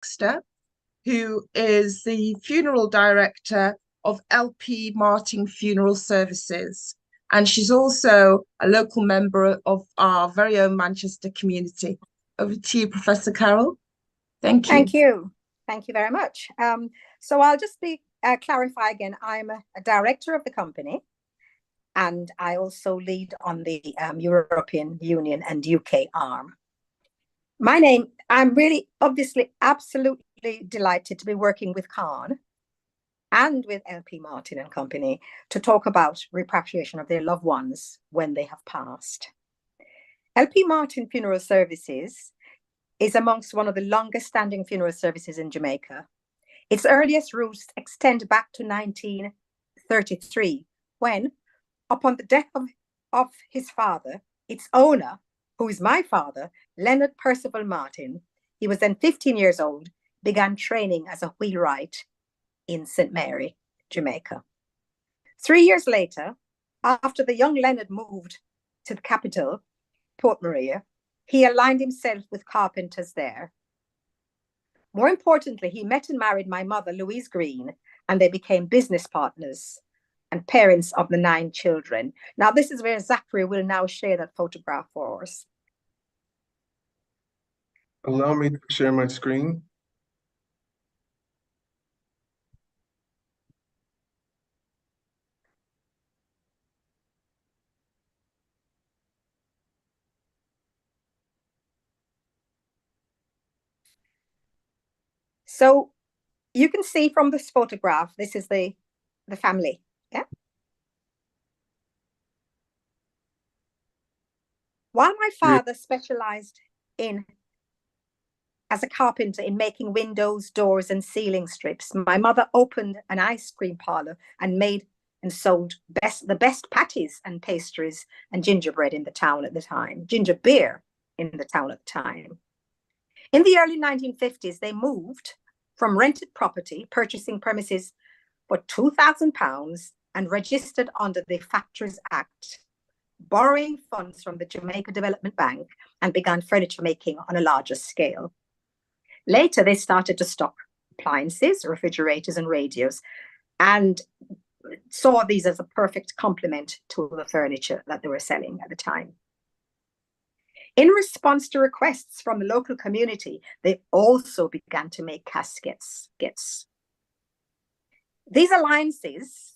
Baxter, who is the funeral director of LP Martin Funeral Services. And she's also a local member of our very own Manchester community. Over to you, Professor Carol. Thank you. Thank you. Thank you very much. So I'll just clarify again, I'm a director of the company, and I also lead on the European Union and UK arm. I'm really obviously absolutely delighted to be working with Khan and with LP Martin and Company to talk about repatriation of their loved ones when they have passed. LP Martin Funeral Services is amongst one of the longest standing funeral services in Jamaica. Its earliest roots extend back to 1933, when, upon the death of his father, its owner, who is my father, Leonard Percival Martin, he was then 15 years old, began training as a wheelwright in St. Mary, Jamaica. 3 years later, after the young Leonard moved to the capital, Port Maria, he aligned himself with carpenters there. More importantly, he met and married my mother, Louise Green, and they became business partners and parents of the 9 children. Now, this is where Zachary will now share that photograph for us. Allow me to share my screen. So you can see from this photograph, this is the family, yeah? While my father specialized as a carpenter in making windows, doors, and ceiling strips, my mother opened an ice cream parlor and made and sold the best patties and pastries and gingerbread in the town at the time, ginger beer in the town at the time. In the early 1950s, they moved from rented property, purchasing premises for £2,000 and registered under the Factories Act, borrowing funds from the Jamaica Development Bank, and began furniture making on a larger scale. Later, they started to stock appliances, refrigerators, and radios, and saw these as a perfect complement to the furniture that they were selling at the time. In response to requests from the local community, they also began to make caskets. These alliances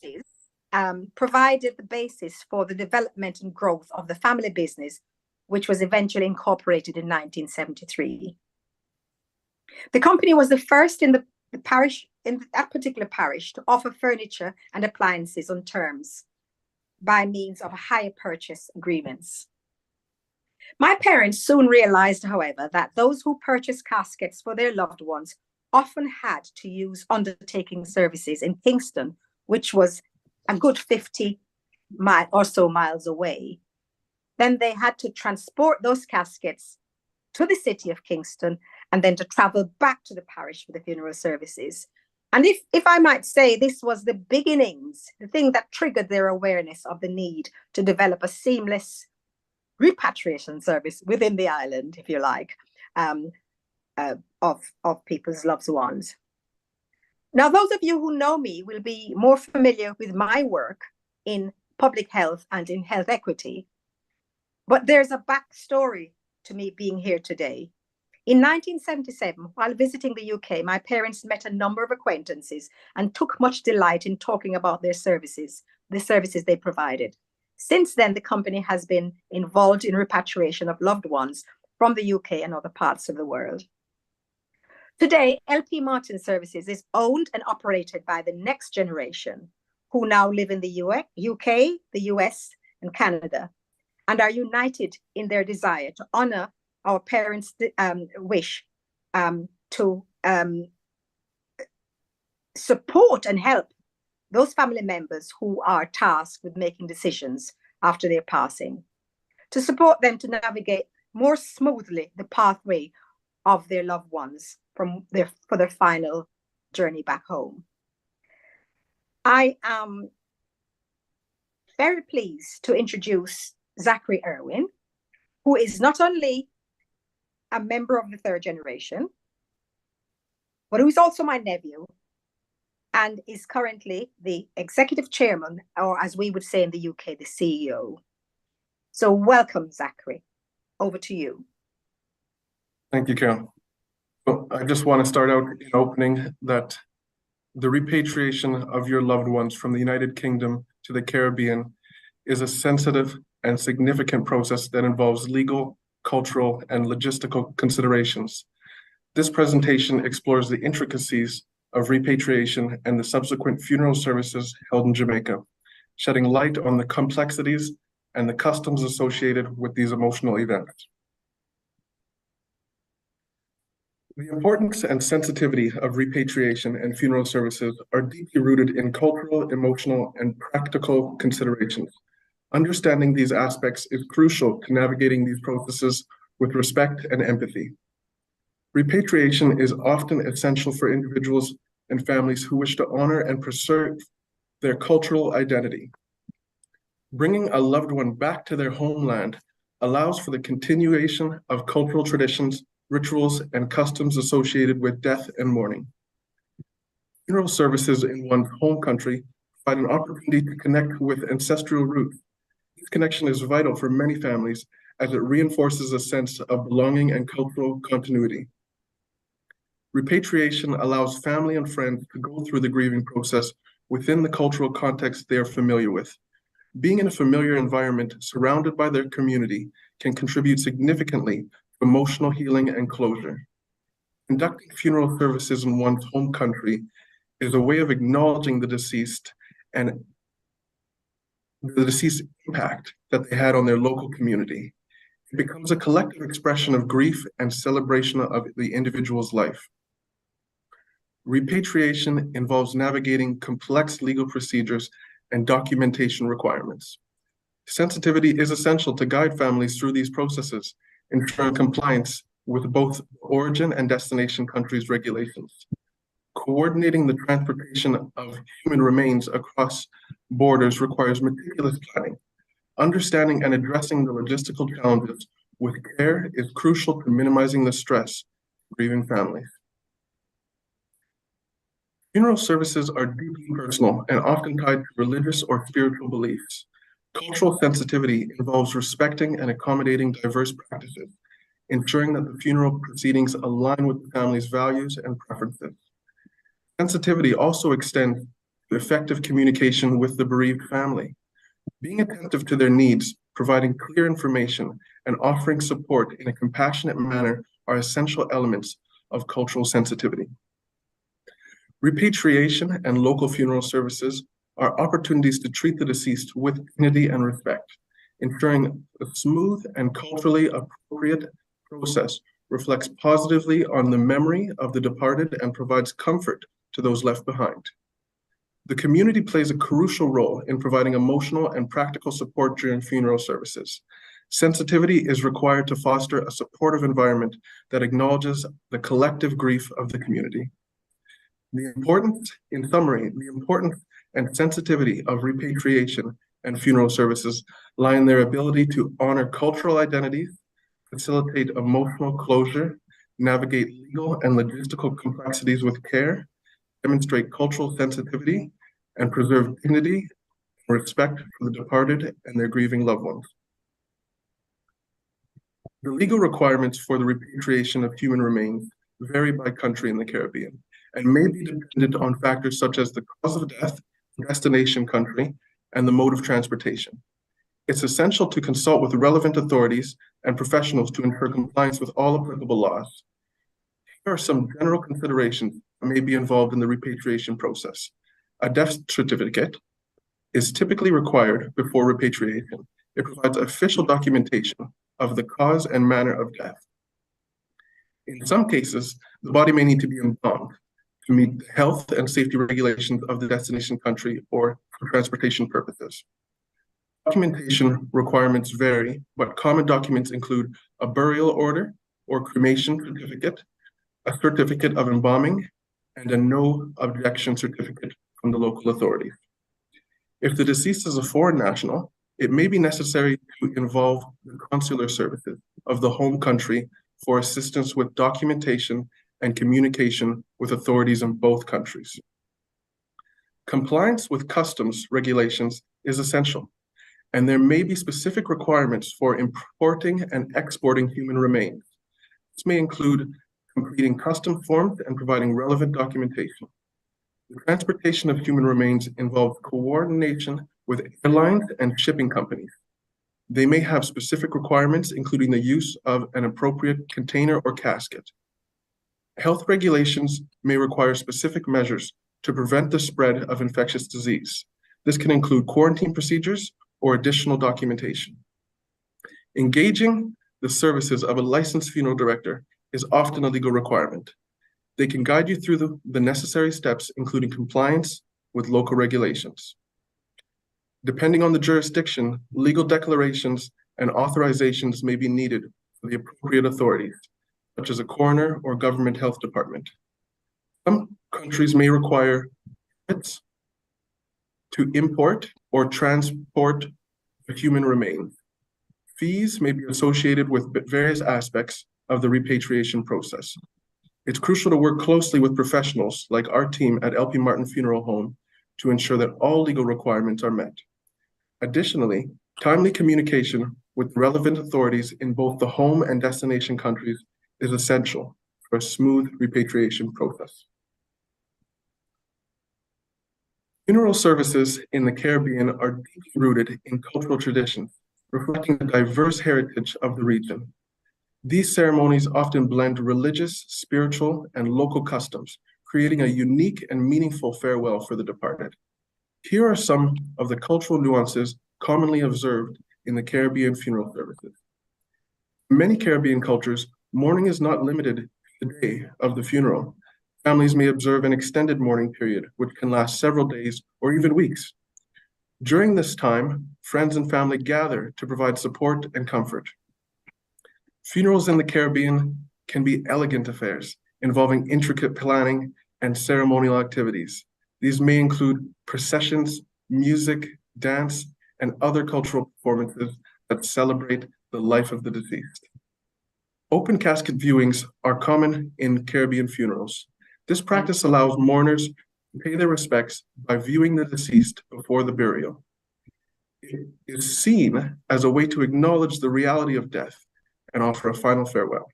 provided the basis for the development and growth of the family business, which was eventually incorporated in 1973. The company was the first in that particular parish, to offer furniture and appliances on terms by means of hire purchase agreements. My parents soon realized, however, that those who purchased caskets for their loved ones often had to use undertaking services in Kingston, which was a good 50 or so miles away. Then they had to transport those caskets to the city of Kingston and then to travel back to the parish for the funeral services. And if I might say, this was the beginnings, the thing that triggered their awareness of the need to develop a seamless repatriation service within the island, if you like, of people's loved ones. Now, those of you who know me will be more familiar with my work in public health and in health equity, but there's a backstory to me being here today. In 1977, while visiting the UK, my parents met a number of acquaintances and took much delight in talking about their services, the services they provided. Since then, the company has been involved in repatriation of loved ones from the UK and other parts of the world. Today, LP Martin Services is owned and operated by the next generation, who now live in the UK, the US, and Canada, and are united in their desire to honor our parents' wish to support and help those family members who are tasked with making decisions after their passing, to support them to navigate more smoothly the pathway of their loved ones for their final journey back home. I am very pleased to introduce Zachary Irwin, who is not only a member of the third generation, but who's also my nephew and is currently the executive chairman, or as we would say in the UK, the CEO. So welcome, Zachary. Over to you. Thank you, Karen. Well, I just want to start out in opening that the repatriation of your loved ones from the United Kingdom to the Caribbean is a sensitive and significant process that involves legal, cultural, and logistical considerations. This presentation explores the intricacies of repatriation and the subsequent funeral services held in Jamaica, shedding light on the complexities and the customs associated with these emotional events. The importance and sensitivity of repatriation and funeral services are deeply rooted in cultural, emotional, and practical considerations. Understanding these aspects is crucial to navigating these processes with respect and empathy. Repatriation is often essential for individuals and families who wish to honor and preserve their cultural identity. Bringing a loved one back to their homeland allows for the continuation of cultural traditions, rituals, and customs associated with death and mourning. Funeral services in one's home country provide an opportunity to connect with ancestral roots. This connection is vital for many families as it reinforces a sense of belonging and cultural continuity. Repatriation allows family and friends to go through the grieving process within the cultural context they are familiar with. Being in a familiar environment surrounded by their community can contribute significantly to emotional healing and closure. Conducting funeral services in one's home country is a way of acknowledging the deceased and the deceased impact that they had on their local community. It becomes a collective expression of grief and celebration of the individual's life. Repatriation involves navigating complex legal procedures and documentation requirements. Sensitivity is essential to guide families through these processes, ensuring compliance with both origin and destination countries' regulations. Coordinating the transportation of human remains across borders requires meticulous planning. Understanding and addressing the logistical challenges with care is crucial to minimizing the stress for grieving families. Funeral services are deeply personal and often tied to religious or spiritual beliefs. Cultural sensitivity involves respecting and accommodating diverse practices, ensuring that the funeral proceedings align with the family's values and preferences. Sensitivity also extends to effective communication with the bereaved family. Being attentive to their needs, providing clear information, and offering support in a compassionate manner are essential elements of cultural sensitivity. Repatriation and local funeral services are opportunities to treat the deceased with dignity and respect, ensuring a smooth and culturally appropriate process reflects positively on the memory of the departed and provides comfort to those left behind. The community plays a crucial role in providing emotional and practical support during funeral services. Sensitivity is required to foster a supportive environment that acknowledges the collective grief of the community. In summary, the importance and sensitivity of repatriation and funeral services lie in their ability to honor cultural identities, facilitate emotional closure, navigate legal and logistical complexities with care, demonstrate cultural sensitivity, and preserve dignity and respect for the departed and their grieving loved ones. The legal requirements for the repatriation of human remains vary by country in the Caribbean and may be dependent on factors such as the cause of death, destination country, and the mode of transportation. It's essential to consult with relevant authorities and professionals to ensure compliance with all applicable laws. Here are some general considerations that may be involved in the repatriation process. A death certificate is typically required before repatriation. It provides official documentation of the cause and manner of death. In some cases, the body may need to be embalmed to meet the health and safety regulations of the destination country or for transportation purposes. Documentation requirements vary, but common documents include a burial order or cremation certificate, a certificate of embalming, and a no objection certificate from the local authorities. If the deceased is a foreign national, it may be necessary to involve the consular services of the home country for assistance with documentation and communication with authorities in both countries. Compliance with customs regulations is essential, and there may be specific requirements for importing and exporting human remains. This may include completing custom forms and providing relevant documentation. The transportation of human remains involves coordination with airlines and shipping companies. They may have specific requirements, including the use of an appropriate container or casket. Health regulations may require specific measures to prevent the spread of infectious disease. This can include quarantine procedures or additional documentation. Engaging the services of a licensed funeral director is often a legal requirement. They can guide you through the necessary steps, including compliance with local regulations. Depending on the jurisdiction, legal declarations and authorizations may be needed for the appropriate authorities, such as a coroner or government health department. Some countries may require permits to import or transport human remains. Fees may be associated with various aspects of the repatriation process. It's crucial to work closely with professionals like our team at LP Martin Funeral Home to ensure that all legal requirements are met. Additionally, timely communication with relevant authorities in both the home and destination countries is essential for a smooth repatriation process. Funeral services in the Caribbean are deeply rooted in cultural traditions, reflecting the diverse heritage of the region. These ceremonies often blend religious, spiritual, and local customs, creating a unique and meaningful farewell for the departed. Here are some of the cultural nuances commonly observed in the Caribbean funeral services. In many Caribbean cultures, mourning is not limited to the day of the funeral. Families may observe an extended mourning period, which can last several days or even weeks. During this time, friends and family gather to provide support and comfort. Funerals in the Caribbean can be elegant affairs involving intricate planning and ceremonial activities. These may include processions, music, dance, and other cultural performances that celebrate the life of the deceased. Open casket viewings are common in Caribbean funerals. This practice allows mourners to pay their respects by viewing the deceased before the burial. It is seen as a way to acknowledge the reality of death and offer a final farewell.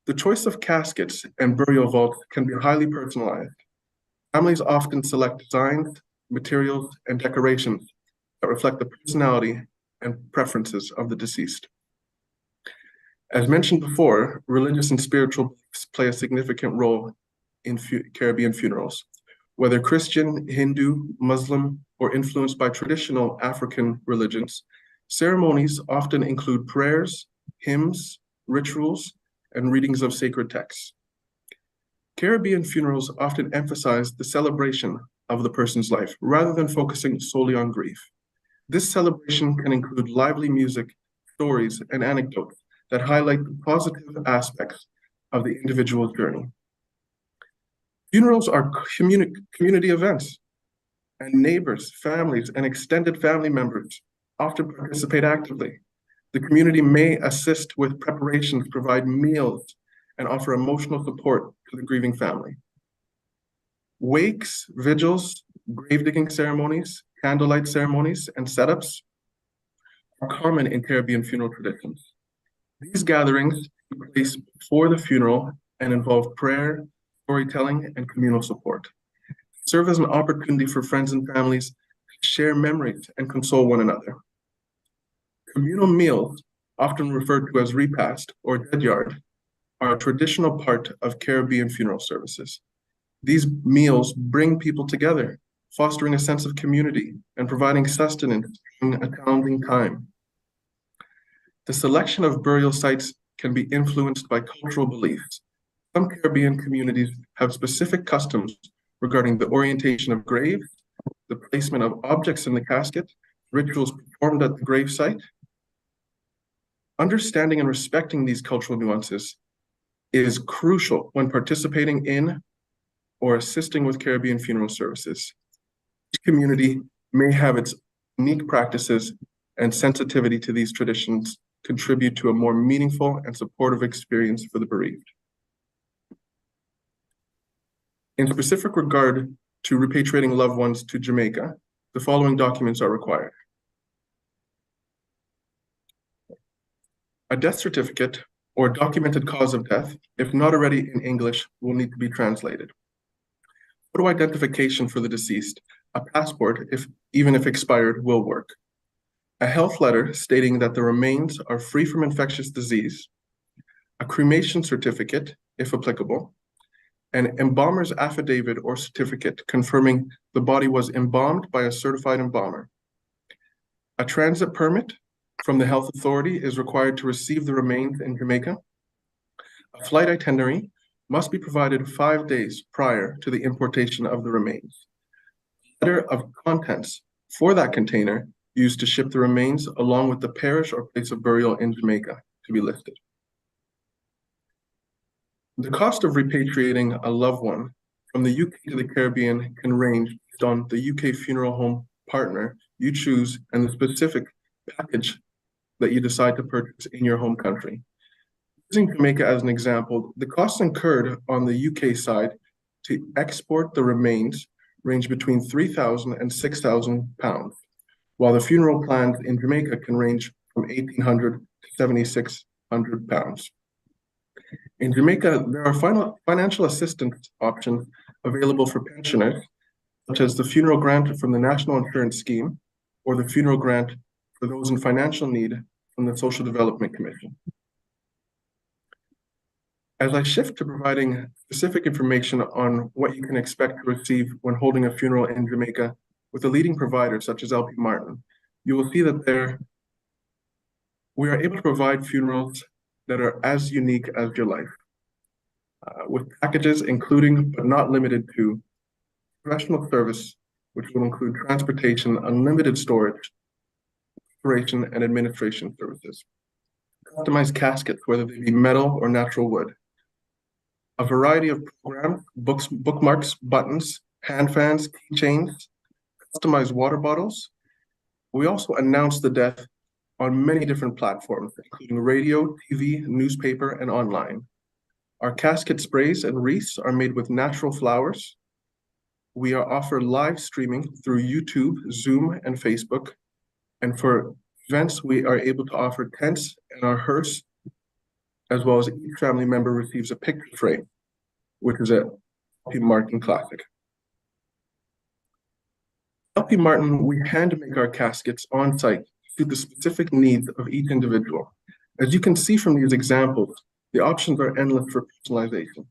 The choice of caskets and burial vaults can be highly personalized. Families often select designs, materials, and decorations that reflect the personality and preferences of the deceased. As mentioned before, religious and spiritual beliefs play a significant role in Caribbean funerals. Whether Christian, Hindu, Muslim, or influenced by traditional African religions, ceremonies often include prayers, hymns, rituals, and readings of sacred texts. Caribbean funerals often emphasize the celebration of the person's life rather than focusing solely on grief. This celebration can include lively music, stories, and anecdotes that highlight the positive aspects of the individual's journey. Funerals are community events, and neighbors, families, and extended family members often participate actively. The community may assist with preparations, provide meals, and offer emotional support to the grieving family. Wakes, vigils, grave digging ceremonies, candlelight ceremonies, and setups are common in Caribbean funeral traditions. These gatherings take place before the funeral and involve prayer, storytelling, and communal support. They serve as an opportunity for friends and families to share memories and console one another. Communal meals, often referred to as repast or dead yard, are a traditional part of Caribbean funeral services. These meals bring people together, fostering a sense of community and providing sustenance during a challenging time. The selection of burial sites can be influenced by cultural beliefs. Some Caribbean communities have specific customs regarding the orientation of graves, the placement of objects in the casket, rituals performed at the grave site. Understanding and respecting these cultural nuances is crucial when participating in or assisting with Caribbean funeral services. Each community may have its unique practices, and sensitivity to these traditions contribute to a more meaningful and supportive experience for the bereaved. In specific regard to repatriating loved ones to Jamaica, the following documents are required. A death certificate or documented cause of death, if not already in English, will need to be translated. Photo identification for the deceased, a passport, even if expired, will work. A health letter stating that the remains are free from infectious disease, a cremation certificate, if applicable, an embalmer's affidavit or certificate confirming the body was embalmed by a certified embalmer. A transit permit from the health authority is required to receive the remains in Jamaica. A flight itinerary must be provided 5 days prior to the importation of the remains. A letter of contents for that container used to ship the remains along with the parish or place of burial in Jamaica to be listed. The cost of repatriating a loved one from the UK to the Caribbean can range based on the UK funeral home partner you choose and the specific package that you decide to purchase in your home country. Using Jamaica as an example, the costs incurred on the UK side to export the remains range between £3,000 and £6,000, while the funeral plans in Jamaica can range from £1,800 to £7,600. In Jamaica, there are financial assistance options available for pensioners, such as the funeral grant from the National Insurance Scheme or the funeral grant for those in financial need from the Social Development Commission. As I shift to providing specific information on what you can expect to receive when holding a funeral in Jamaica with a leading provider such as LP Martin, you will see that we are able to provide funerals that are as unique as your life, with packages including but not limited to professional service, which will include transportation, unlimited storage, restoration, and administration services, customized caskets, whether they be metal or natural wood, a variety of programs, bookmarks, buttons, hand fans, keychains, customized water bottles. We also announce the death on many different platforms, including radio, TV, newspaper, and online. Our casket sprays and wreaths are made with natural flowers. We offer live streaming through YouTube, Zoom, and Facebook. And for events, we are able to offer tents and our hearse, as well as each family member receives a picture frame, which is a LP Martin classic. LP Martin, we hand make our caskets on site to the specific needs of each individual. As you can see from these examples, the options are endless for personalization.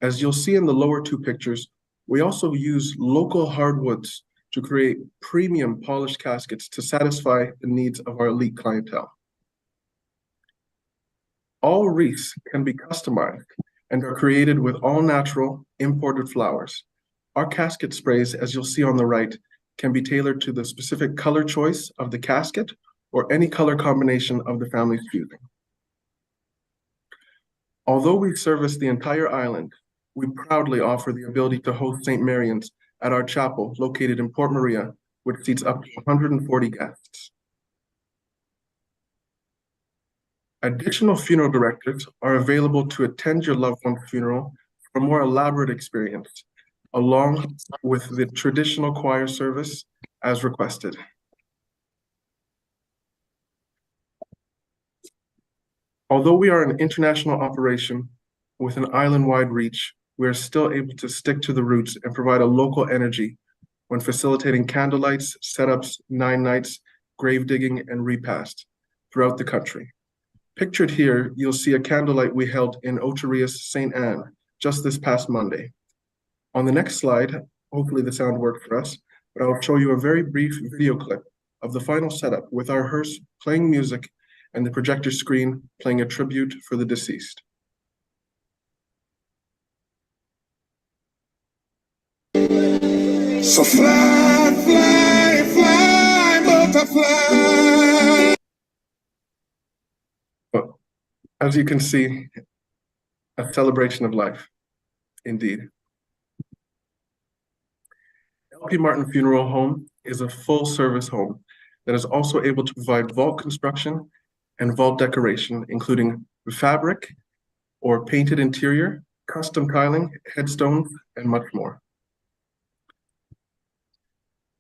As you'll see in the lower two pictures, we also use local hardwoods to create premium polished caskets to satisfy the needs of our elite clientele. All wreaths can be customized and are created with all natural imported flowers. Our casket sprays, as you'll see on the right, can be tailored to the specific color choice of the casket or any color combination of the family's choosing. Although we service the entire island, we proudly offer the ability to host St. Marian's at our chapel located in Port Maria, which seats up to 140 guests. Additional funeral directors are available to attend your loved one's funeral for a more elaborate experience, along with the traditional choir service as requested. Although we are an international operation with an island-wide reach, we are still able to stick to the roots and provide a local energy when facilitating candlelights, setups, 9 nights, grave digging, and repast throughout the country. Pictured here, you'll see a candlelight we held in Ocherius St. Anne just this past Monday. On the next slide, hopefully the sound worked for us, but I'll show you a very brief video clip of the final setup with our hearse playing music and the projector screen playing a tribute for the deceased. So fly, fly, fly, butterfly. Well, as you can see, a celebration of life, indeed. LP Martin Funeral Home is a full-service home that is also able to provide vault construction and vault decoration, including fabric or painted interior, custom tiling, headstones, and much more.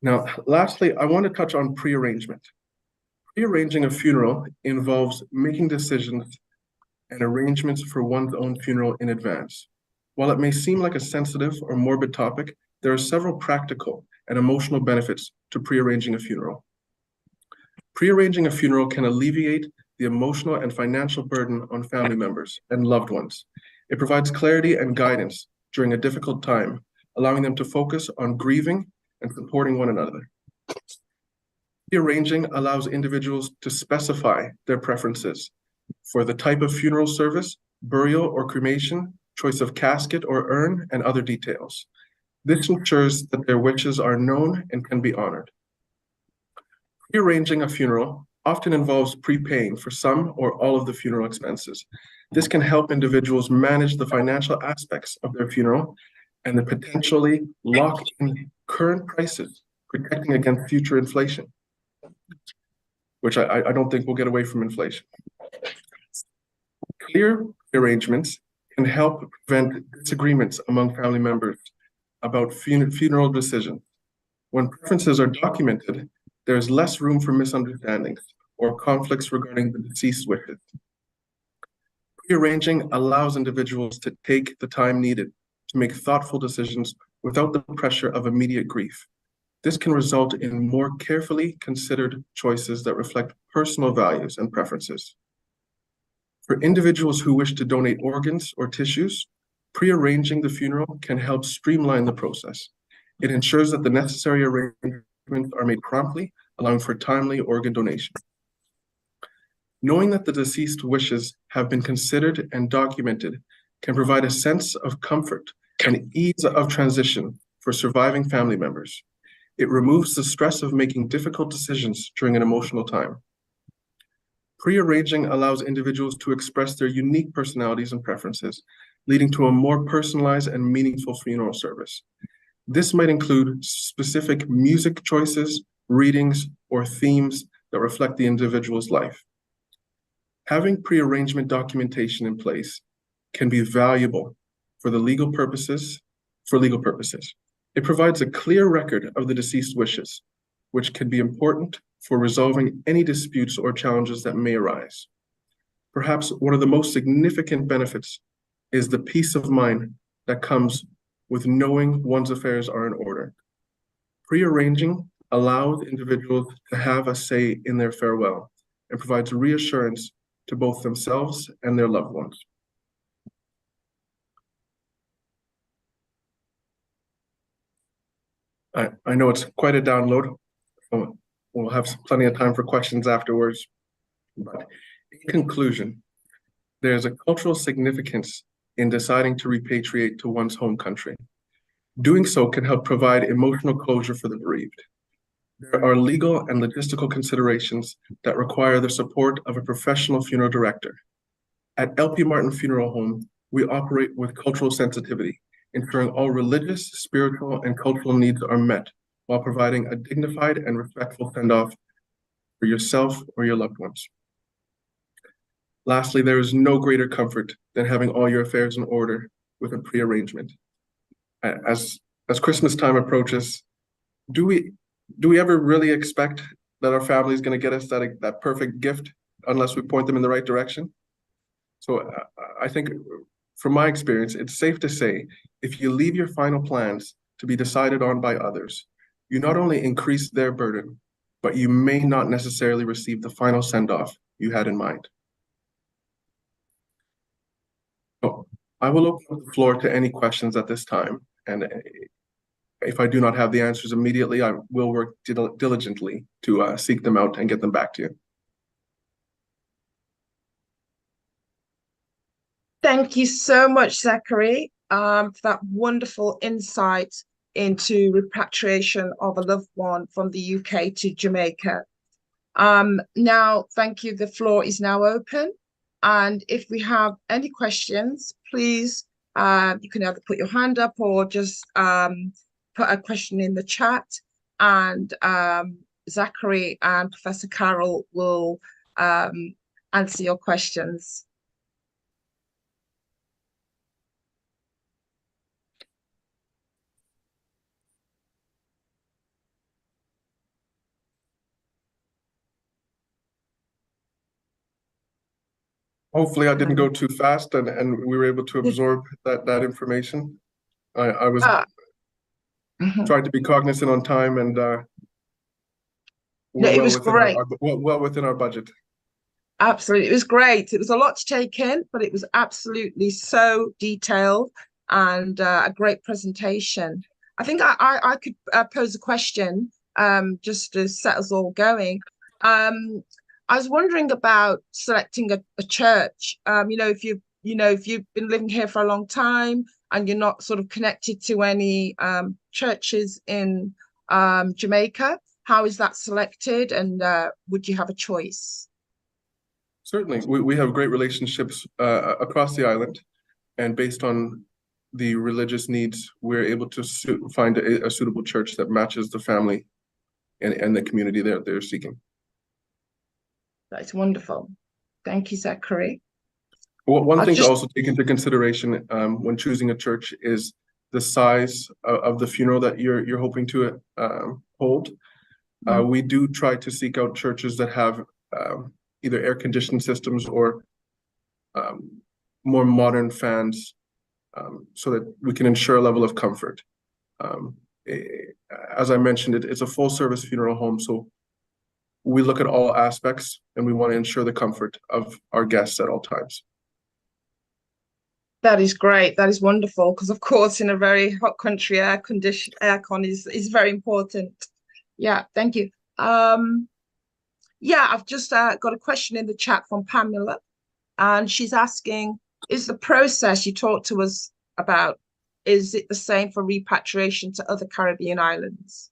Now, lastly, I want to touch on pre-arrangement. Pre-arranging a funeral involves making decisions and arrangements for one's own funeral in advance. While it may seem like a sensitive or morbid topic, there are several practical and emotional benefits to pre-arranging a funeral. Pre-arranging a funeral can alleviate the emotional and financial burden on family members and loved ones. It provides clarity and guidance during a difficult time, allowing them to focus on grieving and supporting one another. Pre-arranging allows individuals to specify their preferences for the type of funeral service, burial or cremation, choice of casket or urn, and other details. This ensures that their wishes are known and can be honored. Pre-arranging a funeral often involves prepaying for some or all of the funeral expenses. This can help individuals manage the financial aspects of their funeral and potentially lock in current prices, protecting against future inflation, which I don't think we'll get away from inflation. Clear arrangements can help prevent disagreements among family members about funeral decisions. When preferences are documented, there is less room for misunderstandings or conflicts regarding the deceased wishes. Pre-arranging allows individuals to take the time needed to make thoughtful decisions without the pressure of immediate grief. This can result in more carefully considered choices that reflect personal values and preferences. For individuals who wish to donate organs or tissues, pre-arranging the funeral can help streamline the process. It ensures that the necessary arrangements are made promptly, allowing for timely organ donation. Knowing that the deceased wishes have been considered and documented can provide a sense of comfort and ease of transition for surviving family members. It removes the stress of making difficult decisions during an emotional time. Pre-arranging allows individuals to express their unique personalities and preferences, leading to a more personalized and meaningful funeral service. This might include specific music choices, readings, or themes that reflect the individual's life. Having pre-arrangement documentation in place can be valuable for legal purposes. It provides a clear record of the deceased wishes, which can be important for resolving any disputes or challenges that may arise. Perhaps one of the most significant benefits is the peace of mind that comes with knowing one's affairs are in order. Pre-arranging allows individuals to have a say in their farewell and provides reassurance to both themselves and their loved ones. I know it's quite a download. We'll have plenty of time for questions afterwards. But in conclusion, there's a cultural significance in deciding to repatriate to one's home country. Doing so can help provide emotional closure for the bereaved. There are legal and logistical considerations that require the support of a professional funeral director. At LP Martin Funeral Home, we operate with cultural sensitivity, ensuring all religious, spiritual, and cultural needs are met while providing a dignified and respectful send-off for yourself or your loved ones. Lastly, there is no greater comfort than having all your affairs in order with a pre-arrangement. As Christmas time approaches, do we ever really expect that our family is going to get us that perfect gift unless we point them in the right direction? So I think from my experience, it's safe to say, if you leave your final plans to be decided on by others, you not only increase their burden, but you may not necessarily receive the final send-off you had in mind. So I will open up the floor to any questions at this time, and if I do not have the answers immediately, I will work diligently to seek them out and get them back to you. Thank you so much, Zachary, for that wonderful insight into repatriation of a loved one from the UK to Jamaica. Now, thank you. The floor is now open. And if we have any questions, please, you can either put your hand up or just put a question in the chat. And Zachary and Professor Carroll will answer your questions. Hopefully I didn't go too fast and we were able to absorb that information. I was trying to be cognizant on time and No, we're it was great. well within our budget. Absolutely. It was great. It was a lot to take in, but it was absolutely so detailed and a great presentation. I think I could pose a question just to set us all going. I was wondering about selecting a church. If you've been living here for a long time and you're not sort of connected to any churches in Jamaica, how is that selected, and would you have a choice? Certainly, we have great relationships across the island, and based on the religious needs, we're able to find a suitable church that matches the family and the community they're seeking. That's wonderful. Thank you, Zachary. Well, one thing to also take into consideration when choosing a church is the size of the funeral that you're hoping to hold. We do try to seek out churches that have either air-conditioned systems or more modern fans, so that we can ensure a level of comfort. As I mentioned, it's a full-service funeral home, so we look at all aspects and we want to ensure the comfort of our guests at all times. That is great. That is wonderful, because of course in a very hot country, aircon is very important. Yeah, thank you. Yeah, I've just got a question in the chat from Pamela, and she's asking, is the process you talked to us about, is it the same for repatriation to other Caribbean islands?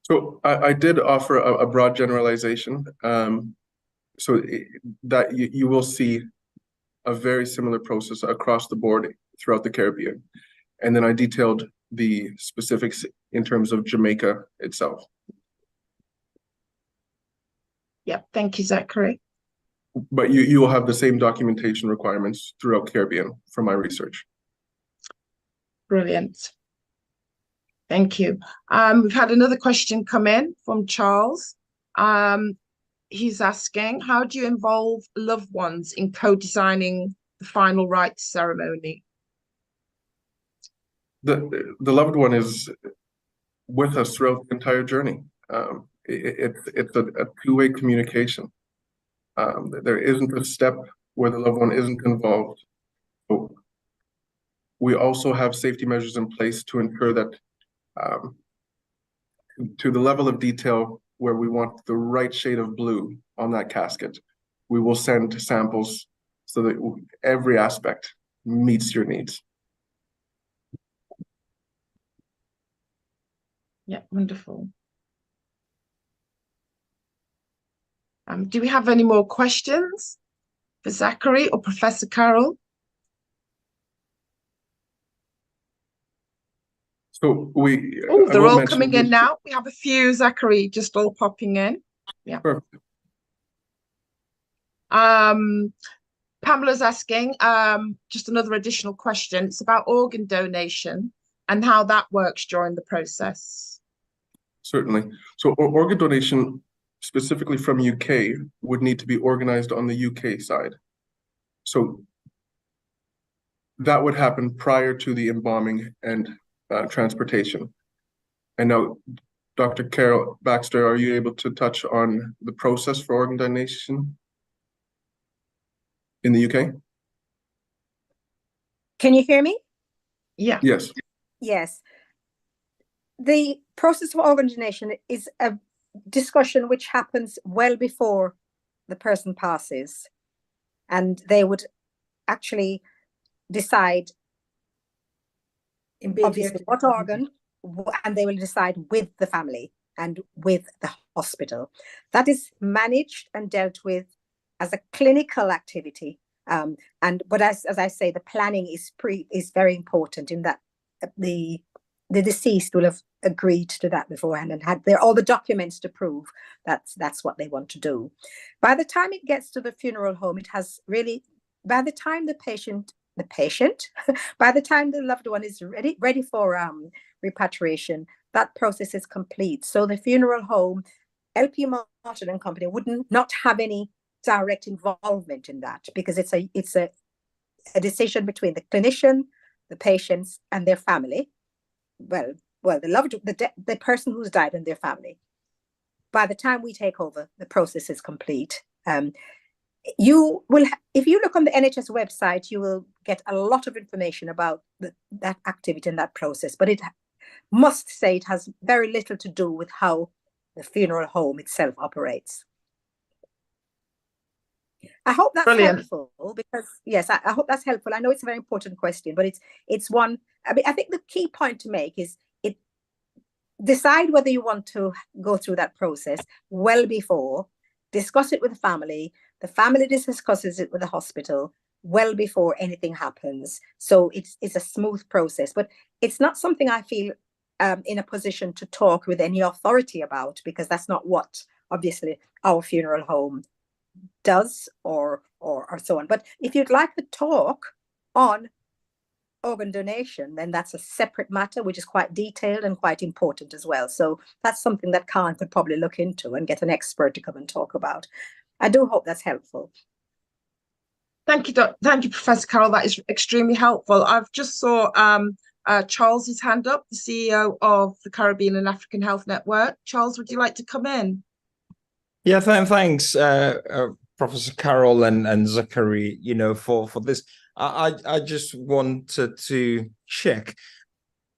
So I did offer a broad generalization, so that you will see a very similar process across the board throughout the Caribbean. And then I detailed the specifics in terms of Jamaica itself. Yeah, thank you, Zachary. But you will have the same documentation requirements throughout Caribbean from my research. Brilliant. Thank you. We've had another question come in from Charles. He's asking, how do you involve loved ones in co-designing the final rites ceremony? The loved one is with us throughout the entire journey. It's a two-way communication. There isn't a step where the loved one isn't involved. So we also have safety measures in place to ensure that to the level of detail where we want the right shade of blue on that casket, we will send samples so that every aspect meets your needs. Yeah, wonderful. Do we have any more questions for Zachary or Professor Carroll? So they're all coming in now. We have a few, Zachary, just all popping in. Yeah. Perfect. Pamela's asking just another additional question. It's about organ donation and how that works during the process. Certainly. So organ donation, specifically from UK, would need to be organized on the UK side. So that would happen prior to the embalming and transportation. And now, Dr. Carol Baxter, are you able to touch on the process for organ donation in the UK? Can you hear me? Yeah. Yes. Yes. The process of organ donation is a discussion which happens well before the person passes, and they would actually decide obviously what organ, and they will decide with the family and with the hospital. That is managed and dealt with as a clinical activity, but as I say, the planning is very important, in that the deceased will have agreed to that beforehand and had all the documents to prove that's what they want to do. By the time it gets to the funeral home, it has really, by the time by the time the loved one is ready for repatriation, that process is complete. So the funeral home, LP Martin and Company, would not have any direct involvement in that, because it's a decision between the clinician, the patients, and their family. Well, the person who's died and their family. By the time we take over, the process is complete. You will, if you look on the NHS website, you will get a lot of information about that activity and that process. But it must say it has very little to do with how the funeral home itself operates. I hope that's helpful, because yes, I hope that's helpful. I know it's a very important question, but it's one. I mean, I think the key point to make is decide whether you want to go through that process well before, discuss it with the family discusses it with the hospital well before anything happens. So it's a smooth process, but it's not something I feel in a position to talk with any authority about, because that's not what obviously our funeral home does or so on. But if you'd like to talk on organ donation, then that's a separate matter, which is quite detailed and quite important as well. So that's something that Khan could probably look into and get an expert to come and talk about. I do hope that's helpful. Thank you, thank you, Professor Carroll. That is extremely helpful. I've just saw Charles's hand up, the CEO of the Caribbean and African Health Network. Charles, would you like to come in? Yeah, thanks, Professor Carroll and Zachary, for this. I just wanted to check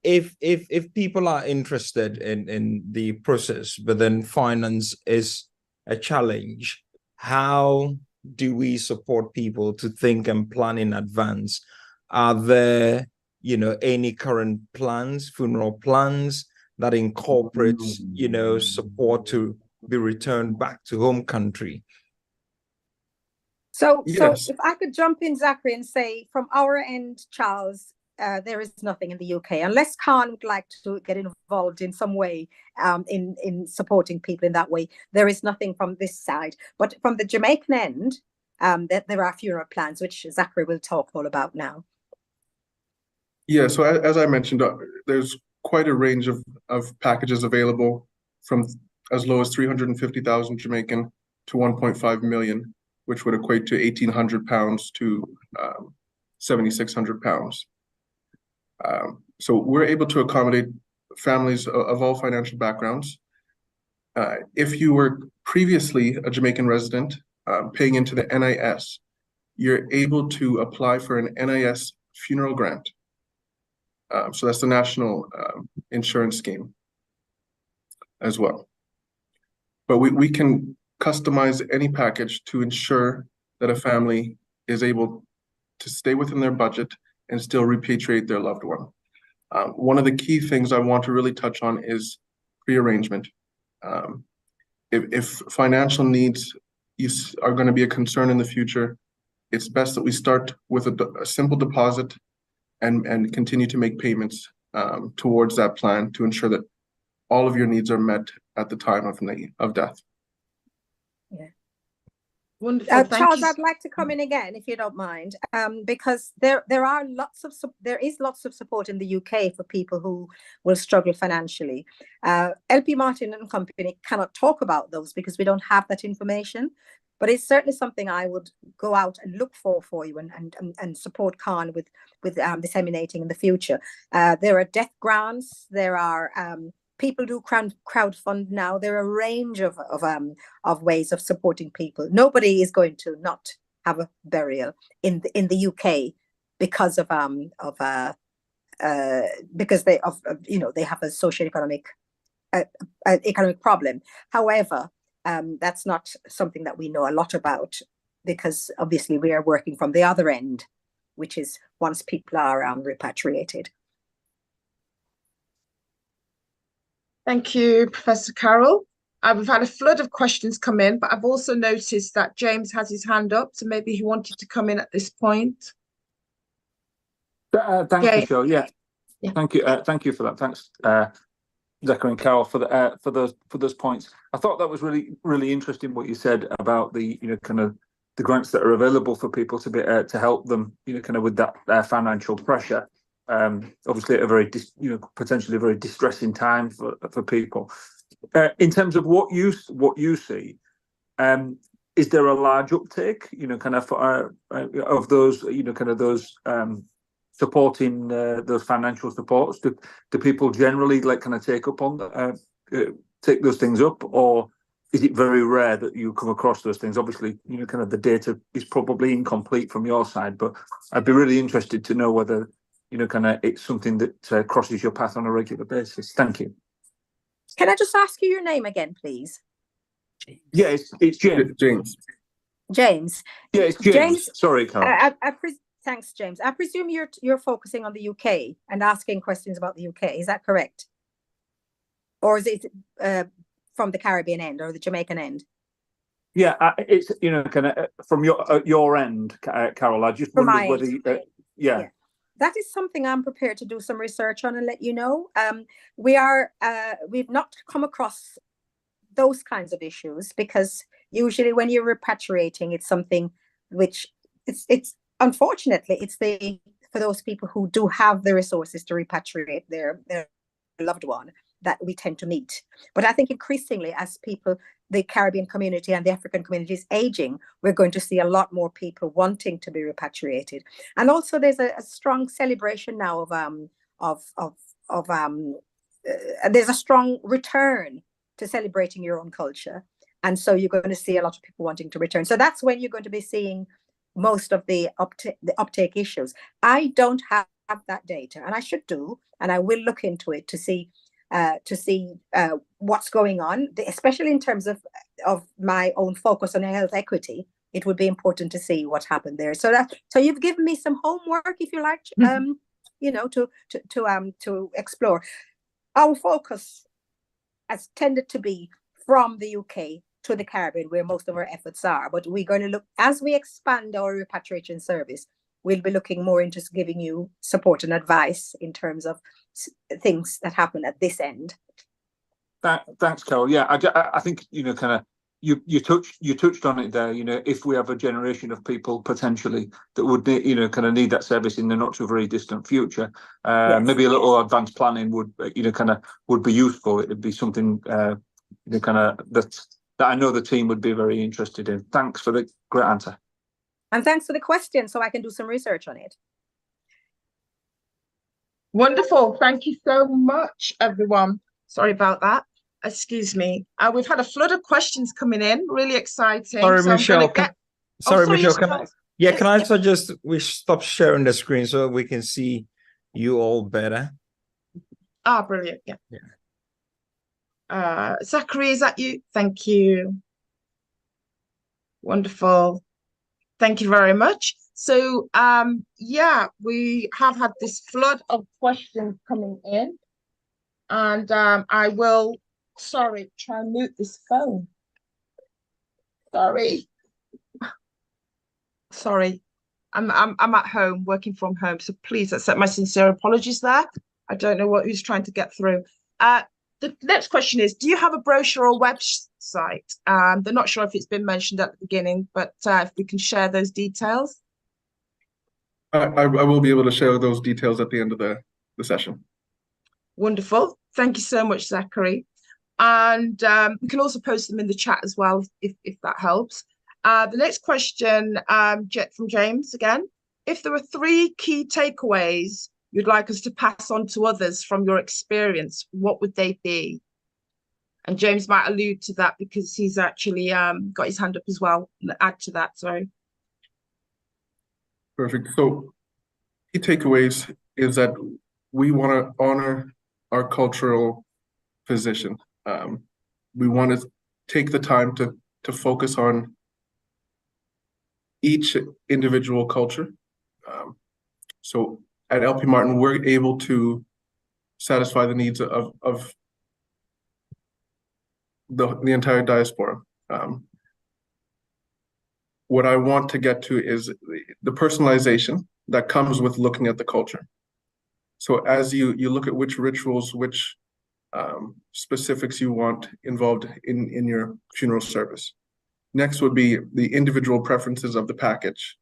if people are interested in the process, but then finance is a challenge. How do we support people to think and plan in advance? Are there, any current plans, funeral plans that incorporates, support to be returned back to home country? So if I could jump in, Zachary, and say from our end, Charles, there is nothing in the UK, unless Khan would like to get involved in some way in supporting people in that way. There is nothing from this side, but from the Jamaican end, that there are funeral plans, which Zachary will talk all about now. Yeah, so as I mentioned, there's quite a range of packages available, from as low as 350,000 Jamaican to 1.5 million, which would equate to £1,800 to £7,600. So we're able to accommodate families of all financial backgrounds. If you were previously a Jamaican resident paying into the NIS, you're able to apply for an NIS funeral grant. So that's the national insurance scheme as well. But we can customize any package to ensure that a family is able to stay within their budget and still repatriate their loved one. One of the key things I want to really touch on is pre-arrangement. If financial needs are going to be a concern in the future, it's best that we start with a simple deposit and continue to make payments towards that plan to ensure that all of your needs are met at the time of death. Yeah. Wonderful. Charles, I'd like to come in again, if you don't mind, because there is lots of support in the UK for people who will struggle financially. LP Martin and Company cannot talk about those because we don't have that information, but it's certainly something I would go out and look for you and support Khan with disseminating in the future. There are death grants. There are people do crowdfund now. There are a range of ways of supporting people. Nobody is going to not have a burial in the UK because because they have a socioeconomic economic problem. However, that's not something that we know a lot about, because obviously we are working from the other end, which is once people are repatriated. Thank you, Professor Carroll. We've had a flood of questions come in, but I've also noticed that James has his hand up, so maybe he wanted to come in at this point. Thank you, Cheryl. Yeah. Thank you for that. Thanks, Zachary and Carol, for those points. I thought that was really interesting what you said about the kind of the grants that are available for people to be to help them kind of with that financial pressure. Obviously at a very potentially a very distressing time for people. In terms of what you see, is there a large uptake, kind of of those, kind of those supporting those financial supports? Do people generally kind of take those things up, or is it very rare that you come across those things? Obviously, kind of the data is probably incomplete from your side, but I'd be really interested to know whether, kind of it's something that crosses your path on a regular basis. Thank you. Can I just ask you your name again, please? Yeah, it's James. James. Yeah, it's James. Sorry, Carol. Thanks, James. I presume you're focusing on the UK and asking questions about the UK. Is that correct? Or is it from the Caribbean end or the Jamaican end? Yeah, it's kind of from your end, Carol. I just wondered whether yeah. That is something I'm prepared to do some research on and let you know. We've not come across those kinds of issues, because usually when you're repatriating, it's something which it's unfortunately it's for those people who do have the resources to repatriate their loved one that we tend to meet. But I think increasingly, as the Caribbean community and the African community is aging, we're going to see a lot more people wanting to be repatriated. And also there's a strong celebration now there's a strong return to celebrating your own culture. And so you're going to see a lot of people wanting to return. So that's when you're going to be seeing most of the uptake issues. I don't have that data, and I should do, and I will look into it to see what's going on, especially in terms of my own focus on health equity. It would be important to see what happened there. So you've given me some homework, if you like, to explore. Our focus has tended to be from the UK to the Caribbean, where most of our efforts are. But we're going to look, as we expand our repatriation service, we'll be looking more into giving you support and advice in terms of things that happen at this end. Thanks, Carol. Yeah, I think kind of you touched on it there. If we have a generation of people potentially that would kind of need that service in the not too very distant future, yes, maybe a little advanced planning would would be useful. It'd be something kind of that I know the team would be very interested in. Thanks for the great answer. And thanks for the question, so I can do some research on it. Wonderful. Thank you so much, everyone. Sorry about that. Excuse me. We've had a flood of questions coming in. Really exciting. Sorry, so Michelle. Michelle. Can I suggest we stop sharing the screen so we can see you all better? Brilliant. Yeah. Zachary, is that you? Thank you. Wonderful. Thank you very much. So, yeah, we have had this flood of questions coming in, and I will, try and mute this phone. Sorry. I'm at home, working from home, so please accept my sincere apologies there. I don't know who's trying to get through. The next question is, do you have a brochure or website? They're not sure if it's been mentioned at the beginning, but if we can share those details. I will be able to share those details at the end of the session. Wonderful. Thank you so much, Zachary. And we can also post them in the chat as well, if that helps. The next question from James again. If there were 3 key takeaways you'd like us to pass on to others from your experience, what would they be? And James might allude to that because he's actually got his hand up as well. Add to that, sorry. Perfect. So key takeaways is that we want to honor our cultural position. We want to take the time to focus on each individual culture. So at LP Martin, we're able to satisfy the needs of the entire diaspora. What I want to get to is the personalization that comes with looking at the culture. So as you look at which rituals, which specifics you want involved in your funeral service. Next would be the individual preferences of the package.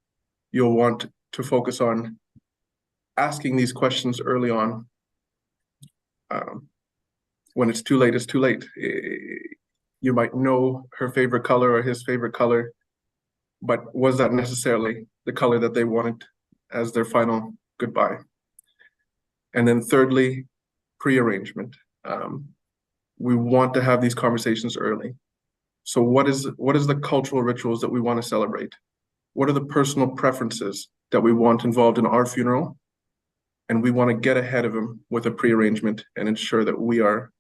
You'll want to focus on asking these questions early on. When it's too late, it's too late. You might know her favorite color or his favorite color, but was that necessarily the color that they wanted as their final goodbye? And then thirdly, pre-arrangement. We want to have these conversations early. So what is the cultural rituals that we want to celebrate? What are the personal preferences that we want involved in our funeral? And we want to get ahead of them with a pre-arrangement and ensure that we are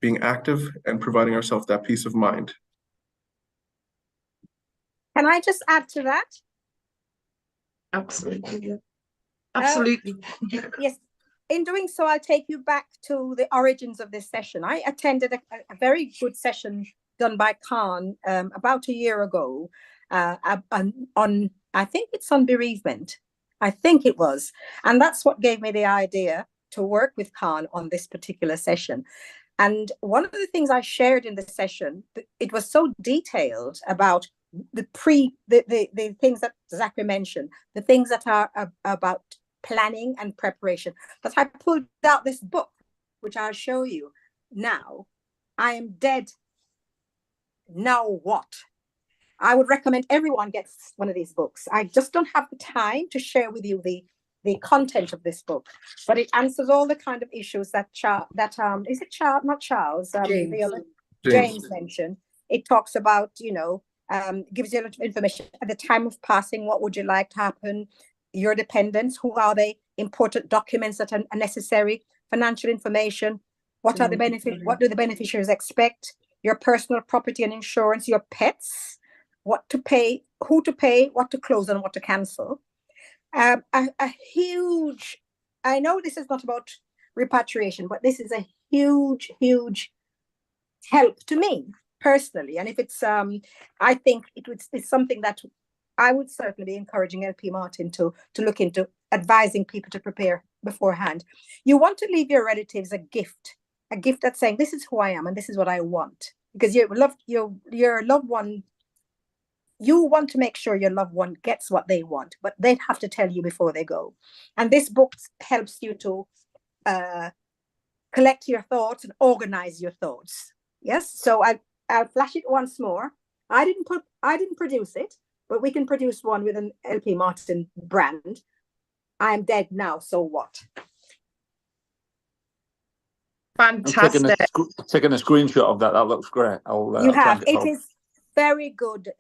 being active and providing ourselves that peace of mind. Can I just add to that? Absolutely. Yeah. Absolutely. Yes. In doing so, I'll take you back to the origins of this session. I attended a very good session done by Khan about a year ago on, I think it's on bereavement. I think it was. And that's what gave me the idea to work with Khan on this particular session. And one of the things I shared in the session, it was so detailed about the things that Zachary mentioned, the things that are about planning and preparation, that I pulled out this book, which I'll show you now. I Am Dead, Now What? I would recommend everyone gets one of these books. I just don't have the time to share with you the content of this book, but it answers all the kind of issues that is it Charles, not Charles, James. the other James mentioned. It talks about, gives you a lot of information at the time of passing. What would you like to happen? Your dependents, who are they? Important documents that are necessary, financial information. What are the benefits? What do the beneficiaries expect? Your personal property and insurance, your pets, what to pay, who to pay, what to close and what to cancel. A huge, I know this is not about repatriation, but this is a huge, huge help to me personally. And if it's, I think it's something that I would certainly be encouraging LP Martin to look into, advising people to prepare beforehand. You want to leave your relatives a gift that's saying, this is who I am and this is what I want. Because your loved one, you want to make sure your loved one gets what they want, but they have to tell you before they go. And this book helps you to collect your thoughts and organize your thoughts. Yes, so I'll flash it once more. I didn't produce it, but we can produce one with an LP Martin brand. I am dead now, so what? Fantastic. I'm taking a screenshot of that. That looks great. You have. It is very good,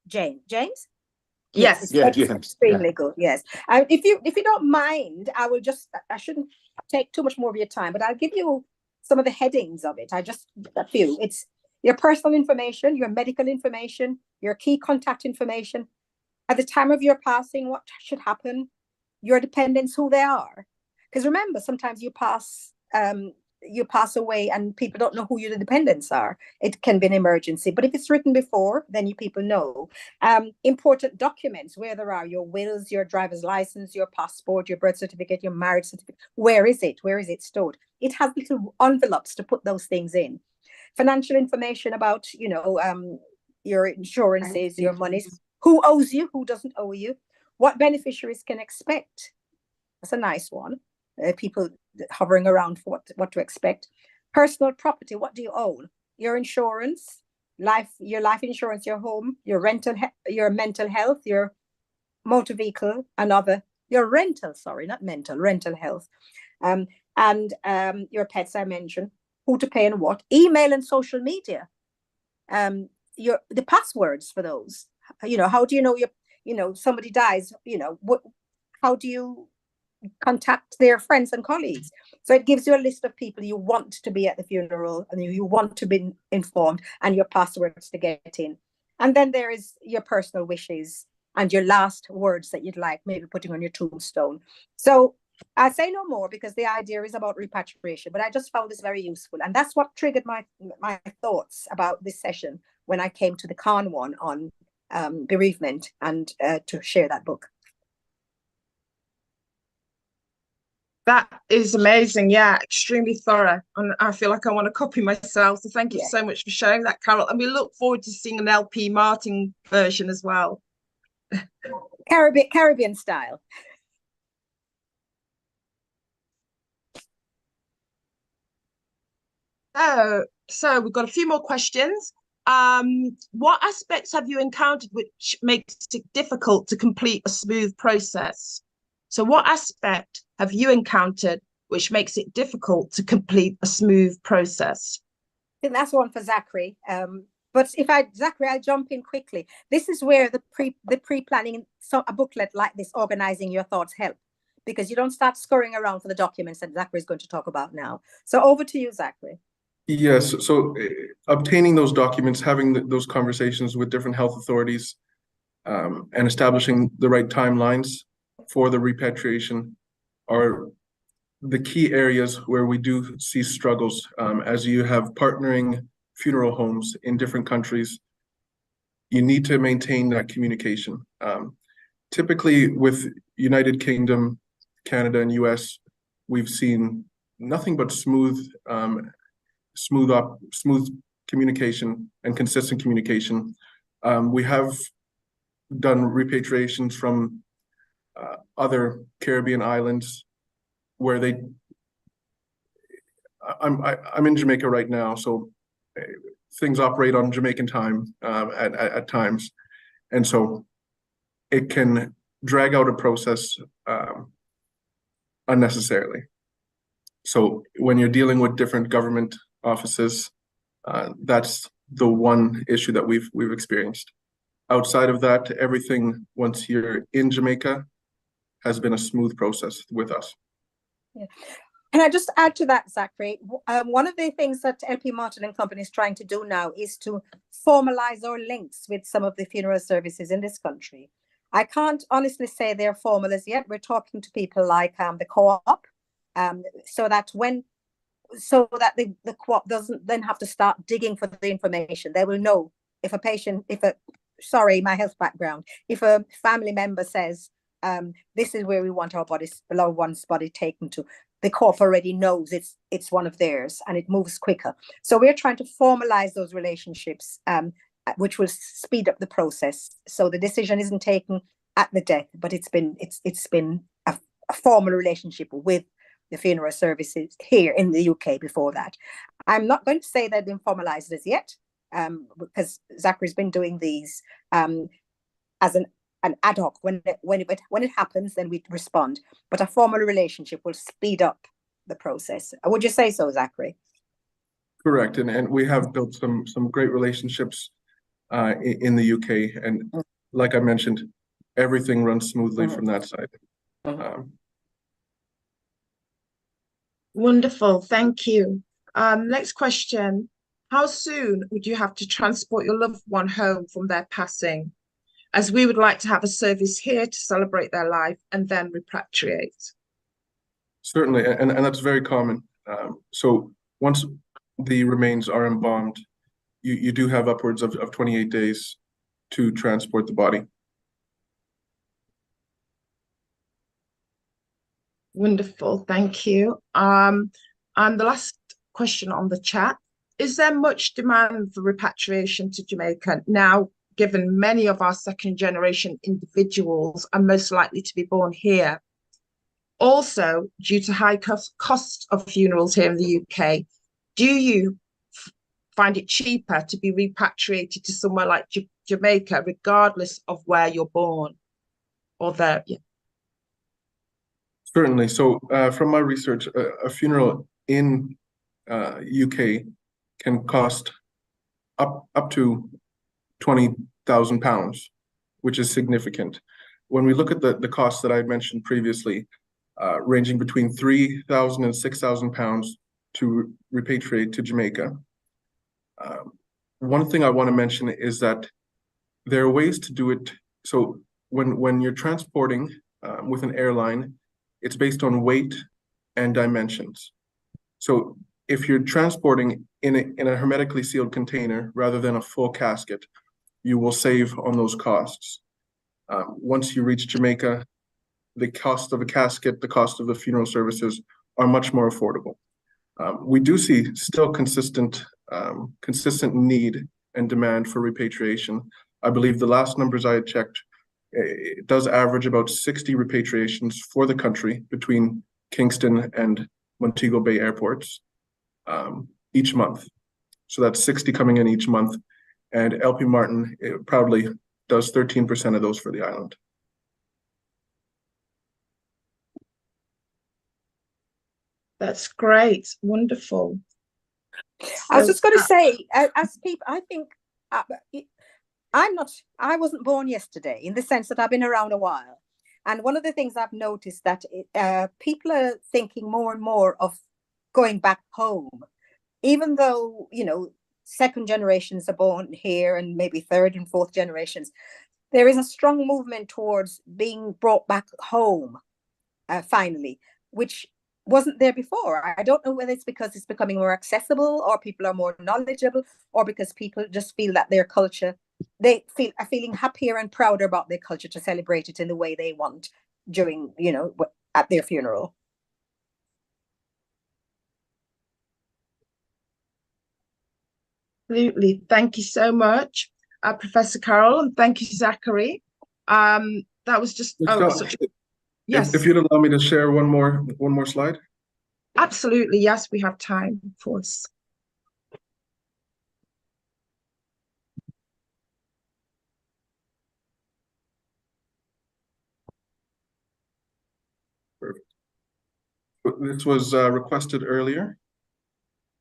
James. Yes. It's Yeah, extremely good. Yes. If you don't mind, I shouldn't take too much more of your time, but I'll give you some of the headings of it. A few. It's your personal information, your medical information, your key contact information. At the time of your passing, what should happen? Your dependents, who they are. Because remember, sometimes you pass away and people don't know who your dependents are. It can be an emergency, but if it's written before, then people know. Important documents, where there are your wills, your driver's license, your passport, your birth certificate, your marriage certificate. Where is it? Where is it stored? It has little envelopes to put those things in. Financial information about, your insurances, your monies, who owes you, who doesn't owe you, what beneficiaries can expect. That's a nice one. People hovering around for what to expect. Personal property, what do you own? Your insurance, your life insurance, your home, your your mental health, your motor vehicle, your rental health, and your pets I mentioned, who to pay and what, email and social media, the passwords for those. How do you know somebody dies? How do you contact their friends and colleagues? So it gives you a list of people you want to be at the funeral and you want to be informed, and your passwords to get in. And then there is your personal wishes and your last words that you'd like maybe putting on your tombstone. So I say no more because the idea is about repatriation, but I just found this very useful. And that's what triggered my thoughts about this session when I came to the Khan one on bereavement and to share that book. That is amazing. Yeah, extremely thorough. And I feel like I want to copy myself. So thank you so much for sharing that, Carol. And we look forward to seeing an LP Martin version as well. Caribbean style. So we've got a few more questions. what aspects have you encountered which makes it difficult to complete a smooth process? So what aspect have you encountered which makes it difficult to complete a smooth process? I think that's one for Zachary. But Zachary, I'll jump in quickly. This is where the pre-planning, so a booklet like this, organizing your thoughts, help, because you don't start scurrying around for the documents that Zachary is going to talk about now. So over to you, Zachary. Yes, so obtaining those documents, having those conversations with different health authorities, and establishing the right timelines for the repatriation are the key areas where we do see struggles, as you have partnering funeral homes in different countries. You need to maintain that communication. Typically with United Kingdom, Canada, and US, we've seen nothing but smooth communication and consistent communication. We have done repatriations from other Caribbean islands where I'm in Jamaica right now, so things operate on Jamaican time at times, and so it can drag out a process unnecessarily. So when you're dealing with different government offices, that's the one issue that we've experienced. Outside of that, everything once you're in Jamaica has been a smooth process with us. Yeah. Can I just add to that, Zachary? One of the things that LP Martin and Company is trying to do now is to formalize our links with some of the funeral services in this country. I can't honestly say they're formal as yet. We're talking to people like the co-op, so that the co-op doesn't then have to start digging for the information. They will know if my health background, if a family member says, this is where we want our loved one's body taken to, the co-op already knows it's one of theirs and it moves quicker. So we're trying to formalize those relationships, which will speed up the process. So the decision isn't taken at the death, but it's been a formal relationship with the funeral services here in the UK before that. I'm not going to say they've been formalized as yet, because Zachary's been doing these as an ad hoc. When it happens, then we respond. But a formal relationship will speed up the process. Would you say so, Zachary? Correct, and we have built some great relationships in the UK, and like I mentioned, everything runs smoothly from that side. Wonderful, thank you. Next question. How soon would you have to transport your loved one home from their passing? As we would like to have a service here to celebrate their life and then repatriate. Certainly, and that's very common. So once the remains are embalmed, you do have upwards of 28 days to transport the body. Wonderful, thank you. And the last question on the chat, is there much demand for repatriation to Jamaica now, given many of our second generation individuals are most likely to be born here? Also, due to high cost of funerals here in the UK, do you find it cheaper to be repatriated to somewhere like Jamaica, regardless of where you're born or there? Yeah. Certainly. So from my research, a funeral in UK can cost up to £20,000, which is significant. When we look at the costs that I mentioned previously, ranging between £3,000 and £6,000 to repatriate to Jamaica. One thing I want to mention is that there are ways to do it. So when you're transporting with an airline, it's based on weight and dimensions. So if you're transporting in a hermetically sealed container rather than a full casket, you will save on those costs. Once you reach Jamaica, the cost of a casket, the cost of the funeral services are much more affordable. We do see still consistent need and demand for repatriation. I believe the last numbers I had checked, it does average about 60 repatriations for the country between Kingston and Montego Bay airports each month. So that's 60 coming in each month. and LP Martin proudly does 13% of those for the island. That's great. Wonderful. I was just going to say, as people, I think I wasn't born yesterday, in the sense that I've been around a while. And one of the things I've noticed that people are thinking more and more of going back home, even though, you know, second generations are born here and maybe third and fourth generations. There is a strong movement towards being brought back home, finally, which wasn't there before. I don't know whether it's because it's becoming more accessible, or people are more knowledgeable, or because people just feel that their culture, are feeling happier and prouder about their culture to celebrate it in the way they want during, you know, at their funeral. Absolutely. Thank you so much, Professor Carol, and thank you, Zachary. That was just yes. If you'd allow me to share one more slide. Absolutely, yes, we have time, of course. Perfect. This was requested earlier.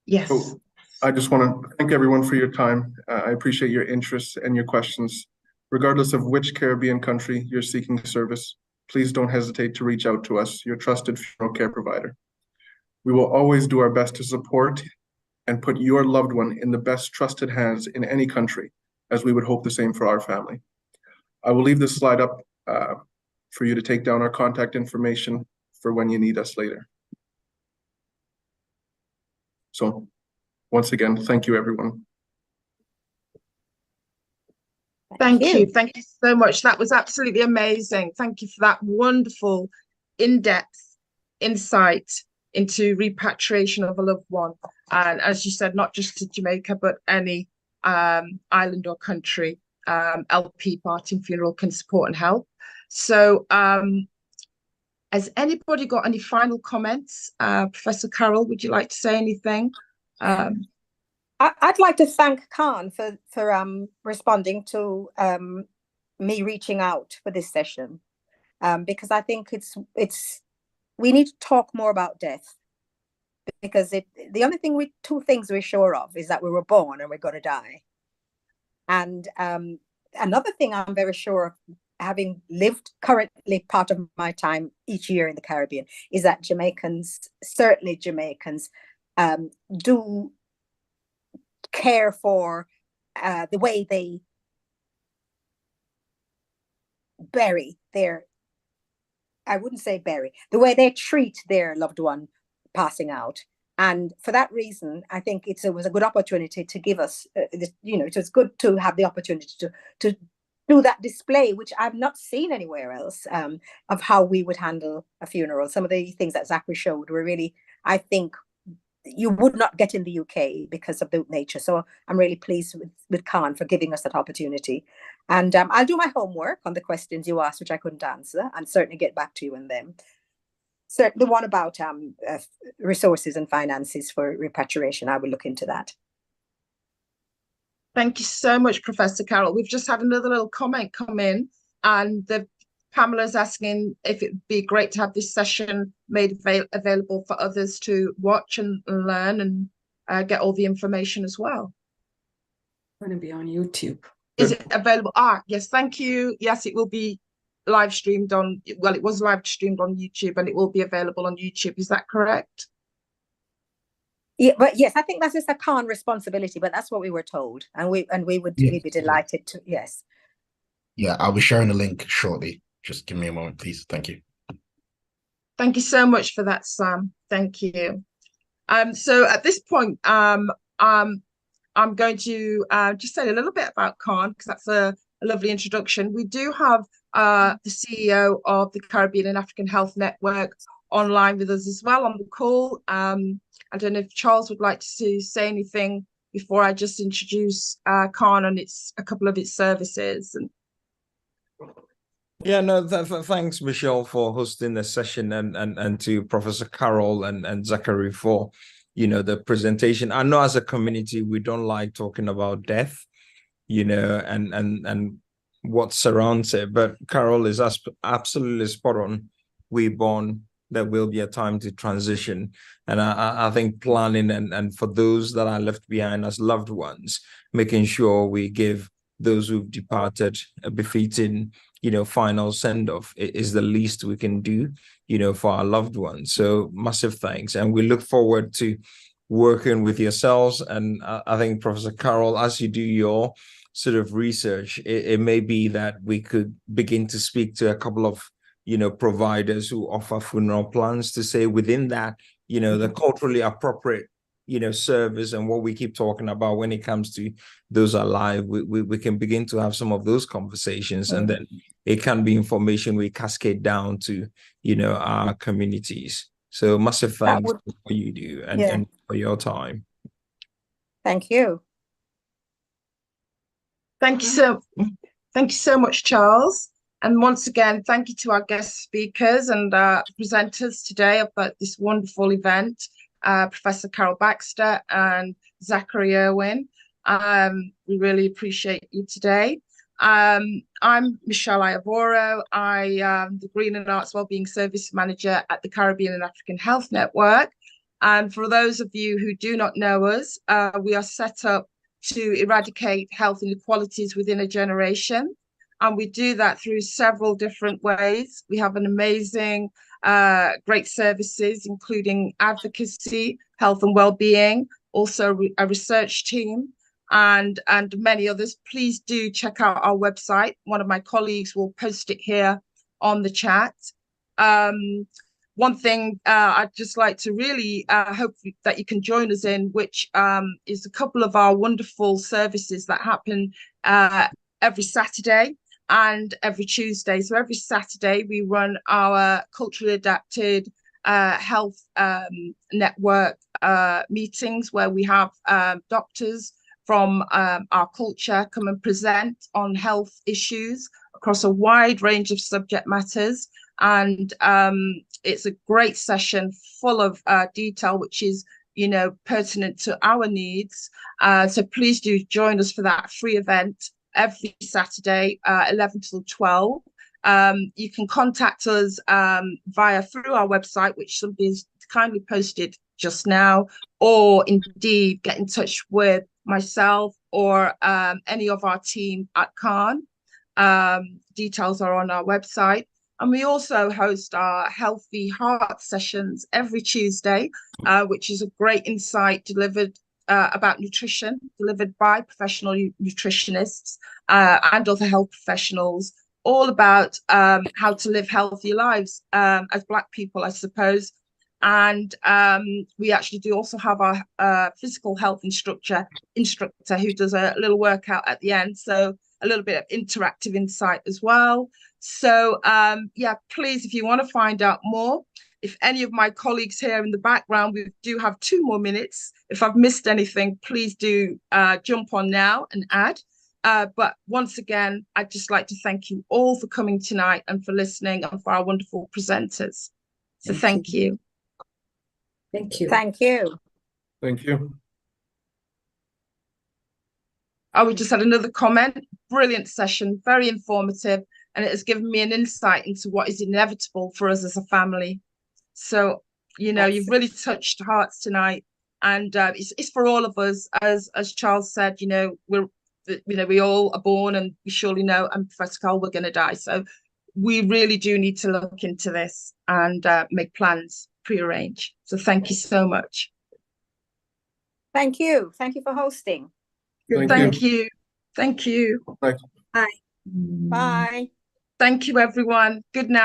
Yes. So I just want to thank everyone for your time. I appreciate your interest and your questions. Regardless of which Caribbean country you're seeking service, please don't hesitate to reach out to us, your trusted funeral care provider. We will always do our best to support and put your loved one in the best trusted hands in any country, as we would hope the same for our family. I will leave this slide up for you to take down our contact information for when you need us later. So once again, thank you, everyone. Thank you. Thank you so much. That was absolutely amazing. Thank you for that wonderful, in-depth insight into repatriation of a loved one. And as you said, not just to Jamaica, but any island or country, LP Martin Funeral can support and help. So has anybody got any final comments? Professor Carol, would you like to say anything? I'd like to thank Khan for responding to me reaching out for this session, because I think we need to talk more about death, because the only thing two things we're sure of is that we were born and we're going to die. And another thing I'm very sure of, having lived currently part of my time each year in the Caribbean, is that certainly Jamaicans, do care for the way they bury their, I wouldn't say bury, the way they treat their loved one passing out. And for that reason, I think it was a good opportunity to give us, you know, it was good to have the opportunity to do that display, which I've not seen anywhere else, of how we would handle a funeral. Some of the things that Zachary showed were really, I think, you would not get in the UK because of the nature. So I'm really pleased with Khan for giving us that opportunity. And I'll do my homework on the questions you asked, which I couldn't answer, and certainly get back to you on them. Certainly the one about resources and finances for repatriation, I will look into that. Thank you so much, Professor Carol. We've just had another little comment come in, and Pamela's asking if it would be great to have this session made available for others to watch and learn and get all the information as well. Going to be on YouTube. Is it available? Yes, thank you. Yes, it will be live streamed on, well, it was live streamed on YouTube, and it will be available on YouTube. Is that correct? Yeah, but yes, I think that's just a Khan responsibility, but that's what we were told, and we would be delighted to. Yes. Yeah, I'll be sharing the link shortly. Just give me a moment, please. Thank you. Thank you so much for that, Sam. Thank you. So at this point, I'm going to just say a little bit about Khan, because that's a lovely introduction. We do have the CEO of the Caribbean and African Health Network online with us as well on the call. I don't know if Charles would like to say anything before I just introduce Khan and a couple of its services. Yeah, no, thanks, Michelle, for hosting the session, and to Professor Carol and Zachary for, the presentation. I know as a community, we don't like talking about death, and what surrounds it. But Carol is absolutely spot on. We're born, there will be a time to transition. And I think planning and for those that are left behind as loved ones, making sure we give those who've departed a befitting, final send-off is the least we can do, for our loved ones. So massive thanks. And we look forward to working with yourselves. And I think, Professor Carol, as you do your sort of research, it may be that we could begin to speak to a couple of providers who offer funeral plans to say within that, the culturally appropriate, service and what we keep talking about when it comes to those alive, we can begin to have some of those conversations, and then it can be information we cascade down to, our communities. So massive thanks for what you do and for your time. Thank you. Thank you so much, Charles. And once again, thank you to our guest speakers and presenters today about this wonderful event, Professor Carol Baxter and Zachary Irwin. We really appreciate you today. I'm Michelle Iavoro. I am the Green and Arts Wellbeing Service Manager at the Caribbean and African Health Network. And for those of you who do not know us, we are set up to eradicate health inequalities within a generation. And we do that through several different ways. We have an amazing, great services, including advocacy, health and well-being, also a research team, and many others. Please do check out our website. One of my colleagues will post it here on the chat. One thing I'd just like to really hope that you can join us in, which is a couple of our wonderful services that happen every Saturday and every Tuesday. So every Saturday we run our culturally adapted health network meetings, where we have doctors from our culture come and present on health issues across a wide range of subject matters. And it's a great session full of detail, which is, pertinent to our needs. So please do join us for that free event every Saturday, 11 till 12. You can contact us through our website, which somebody's kindly posted just now, or indeed get in touch with myself or any of our team at Khan. Details are on our website. And we also host our Healthy Heart sessions every Tuesday, which is a great insight delivered about nutrition, delivered by professional nutritionists and other health professionals, all about how to live healthy lives as Black people, I suppose. And we actually do also have our physical health instructor who does a little workout at the end. So a little bit of interactive insight as well. So please, if you want to find out more, if any of my colleagues here in the background, we do have 2 more minutes. If I've missed anything, please do jump on now and add. But once again, I'd just like to thank you all for coming tonight and for listening, and for our wonderful presenters. So thank you. Thank you. Thank you. Thank you. Oh, we just had another comment. Brilliant session, very informative, and it has given me an insight into what is inevitable for us as a family. So, you've really touched hearts tonight, and it's for all of us. As Charles said, we all are born, and we surely know, and Professor Cole, we're going to die. So we really do need to look into this and make plans, prearrange. So thank you so much. Thank you. Thank you for hosting. Thank you. Thank you. Bye. Bye. Thank you, everyone. Good night.